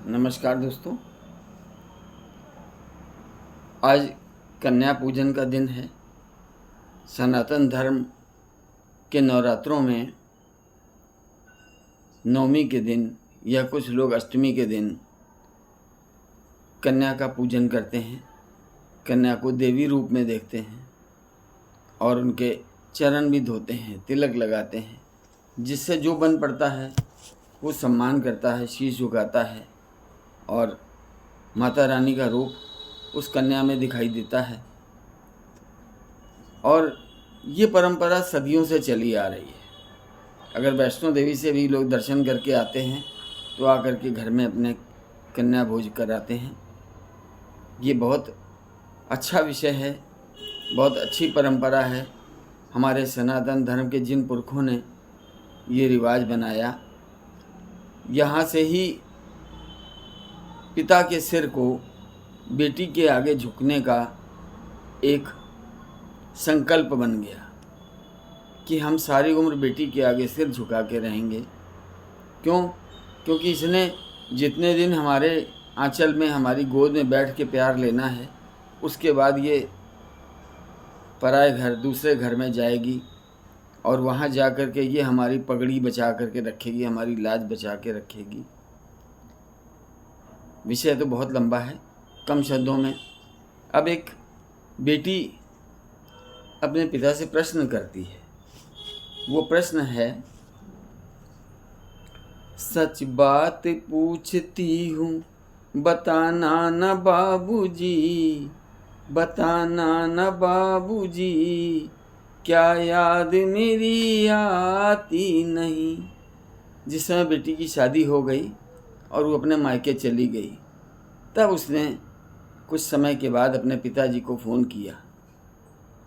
नमस्कार दोस्तों। आज कन्या पूजन का दिन है। सनातन धर्म के नवरात्रों में नवमी के दिन या कुछ लोग अष्टमी के दिन कन्या का पूजन करते हैं। कन्या को देवी रूप में देखते हैं और उनके चरण भी धोते हैं, तिलक लगाते हैं, जिससे जो बन पड़ता है वो सम्मान करता है, शीश झुकाता है और माता रानी का रूप उस कन्या में दिखाई देता है। और ये परंपरा सदियों से चली आ रही है। अगर वैष्णो देवी से भी लोग दर्शन करके आते हैं तो आकर के घर में अपने कन्या भोज कराते हैं। ये बहुत अच्छा विषय है, बहुत अच्छी परंपरा है। हमारे सनातन धर्म के जिन पुरखों ने ये रिवाज बनाया, यहाँ से ही पिता के सिर को बेटी के आगे झुकने का एक संकल्प बन गया कि हम सारी उम्र बेटी के आगे सिर झुका के रहेंगे। क्यों? क्योंकि इसने जितने दिन हमारे आंचल में, हमारी गोद में बैठ के प्यार लेना है, उसके बाद ये पराए घर, दूसरे घर में जाएगी और वहाँ जा कर के ये हमारी पगड़ी बचा करके रखेगी, हमारी लाज बचा के रखेगी। विषय तो बहुत लंबा है, कम शब्दों में। अब एक बेटी अपने पिता से प्रश्न करती है। वो प्रश्न है, सच बात पूछती हूँ बताना न बाबूजी, बताना न बाबूजी, क्या याद मेरी आती नहीं। जिस समय बेटी की शादी हो गई और वो अपने मायके चली गई, तब उसने कुछ समय के बाद अपने पिताजी को फ़ोन किया।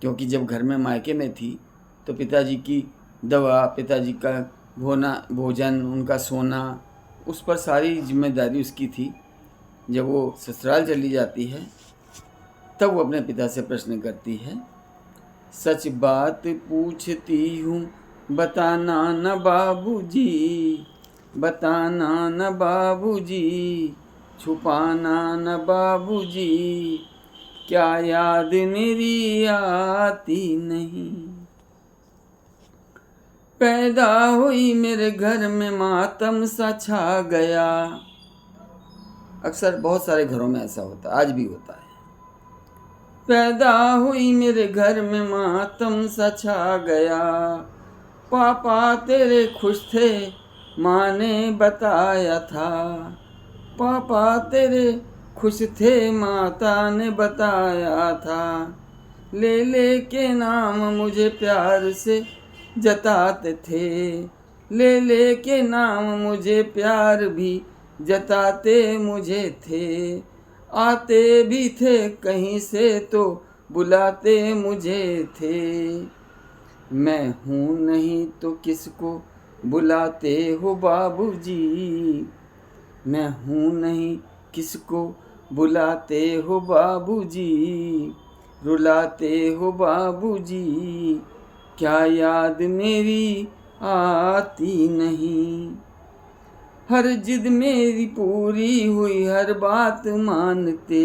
क्योंकि जब घर में मायके में थी तो पिताजी की दवा, पिताजी का भोजन, उनका सोना, उस पर सारी जिम्मेदारी उसकी थी। जब वो ससुराल चली जाती है तब वो अपने पिता से प्रश्न करती है, सच बात पूछती हूँ बताना न बाबूजी, बताना न बाबूजी, छुपाना न बाबूजी, क्या याद मेरी आती नहीं। पैदा हुई मेरे घर में मातम सा छा गया। अक्सर बहुत सारे घरों में ऐसा होता है, आज भी होता है। पैदा हुई मेरे घर में मातम सा छा गया, पापा तेरे खुश थे माँ ने बताया था, पापा तेरे खुश थे माता ने बताया था, ले के नाम मुझे प्यार से जताते थे, ले के नाम मुझे प्यार भी जताते मुझे थे, आते भी थे कहीं से तो बुलाते मुझे थे, मैं हूँ नहीं तो किसको बुलाते हो बाबूजी, मैं हूँ नहीं किसको बुलाते हो बाबूजी, रुलाते हो बाबूजी, क्या याद मेरी आती नहीं। हर जिद मेरी पूरी हुई, हर बात मानते,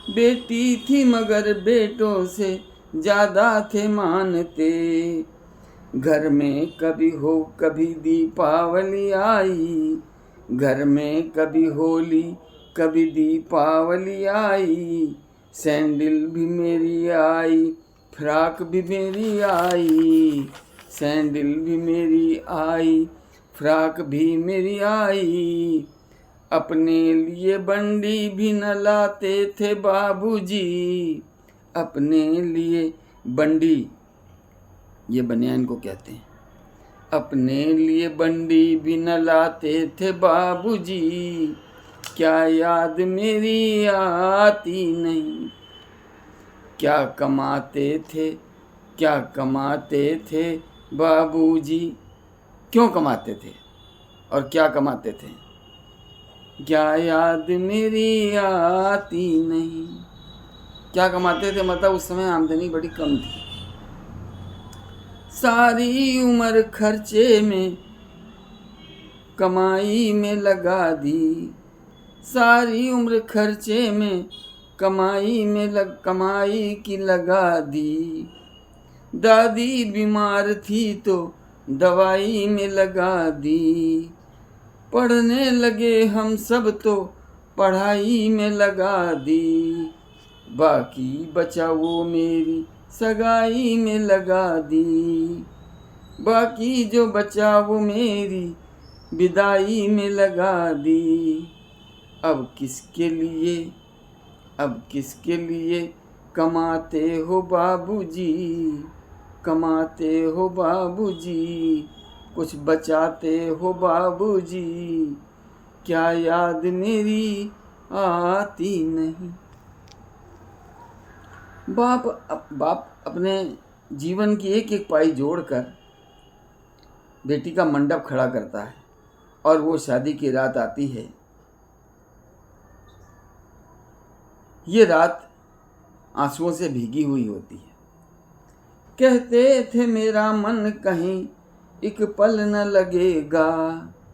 बेटी थी मगर बेटों से ज़्यादा थे मानते, घर में कभी हो कभी दीपावली आई, घर में कभी होली कभी दीपावली आई, सैंडल भी मेरी आई, फ्रॉक भी मेरी आई, सैंडल भी मेरी आई, फ्रॉक भी मेरी आई, अपने लिए बंडी भी न लाते थे बाबूजी, अपने लिए बंडी, ये बनियान को कहते हैं, अपने लिए बंडी भी न लाते थे बाबूजी, क्या याद मेरी आती नहीं। क्या कमाते थे, क्या कमाते थे बाबूजी, क्यों कमाते थे और क्या कमाते थे, क्या याद मेरी आती नहीं। क्या कमाते थे मतलब उस समय आमदनी बड़ी कम थी। सारी उम्र खर्चे में कमाई में लगा दी, सारी उम्र खर्चे में कमाई की लगा दी। दादी बीमार थी तो दवाई में लगा दी। पढ़ने लगे हम सब तो पढ़ाई में लगा दी। बाकी बचा वो मेरी सगाई में लगा दी। बाकी जो बचा वो मेरी विदाई में लगा दी। अब किसके लिए कमाते हो बाबूजी, कमाते हो बाबूजी, कुछ बचाते हो बाबूजी, क्या याद मेरी आती नहीं। बाप अपने जीवन की एक एक पाई जोड़कर बेटी का मंडप खड़ा करता है और वो शादी की रात आती है। ये रात आंसुओं से भीगी हुई होती है। कहते थे मेरा मन कहीं एक पल न लगेगा।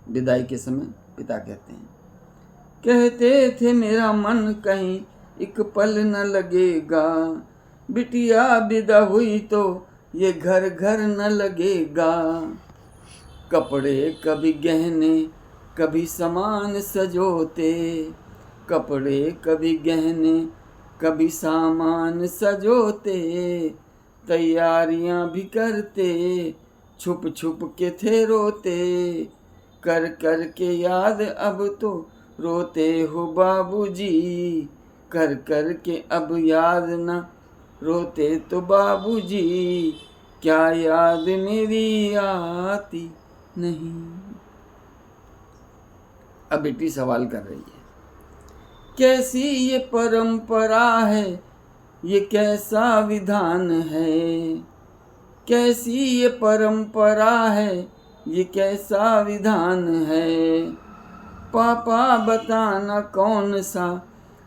विदाई के समय पिता कहते हैं, कहते थे मेरा मन कहीं एक पल न लगेगा। बिटिया विदा हुई तो ये घर घर न लगेगा। कपड़े कभी गहने कभी सामान सजोते, कपड़े कभी गहने कभी सामान सजोते, तैयारियां भी करते, छुप छुप के थे रोते, कर कर के याद अब तो रोते हो बाबूजी, कर कर के अब याद न रोते तो बाबूजी, क्या याद मेरी आती नहीं। अब बेटी सवाल कर रही है, कैसी ये परंपरा है, ये कैसा विधान है, कैसी ये परंपरा है, ये कैसा विधान है। पापा बताना कौन सा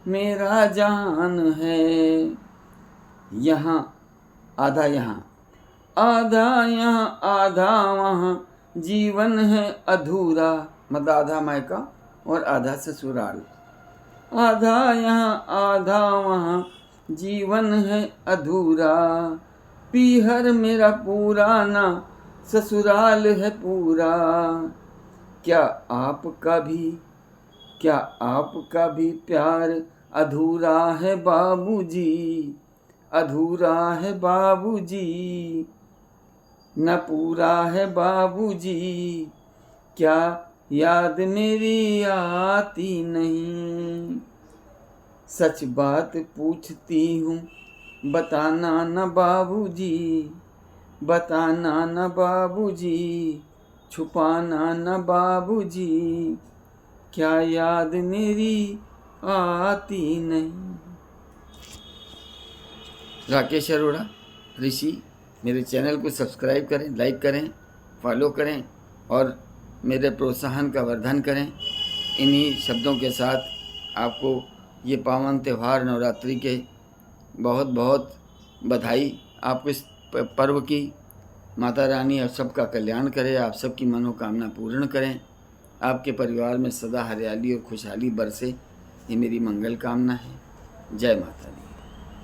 मेरा जान है। यहाँ आधा यहाँ आधा वहाँ, जीवन है अधूरा, मतलब आधा मायका और आधा ससुराल। आधा यहाँ आधा वहाँ, जीवन है अधूरा, पीहर मेरा पुराना, ससुराल है पूरा। क्या आपका भी प्यार अधूरा है बाबूजी, अधूरा है बाबूजी, न पूरा है बाबूजी, क्या याद मेरी आती नहीं। सच बात पूछती हूँ बताना न बाबूजी, बताना न बाबूजी, छुपाना न बाबूजी, क्या याद मेरी आती नहीं। राकेश अरोड़ा ऋषि, मेरे चैनल को सब्सक्राइब करें, लाइक करें, फॉलो करें और मेरे प्रोत्साहन का वर्धन करें। इन्हीं शब्दों के साथ आपको ये पावन त्यौहार नवरात्रि के बहुत बहुत बधाई। आपको इस पर्व की माता रानी आप सबका कल्याण करे, आप सबकी मनोकामना पूर्ण करें, आपके परिवार में सदा हरियाली और खुशहाली बरसे, ये मेरी मंगल कामना है। जय माता दी।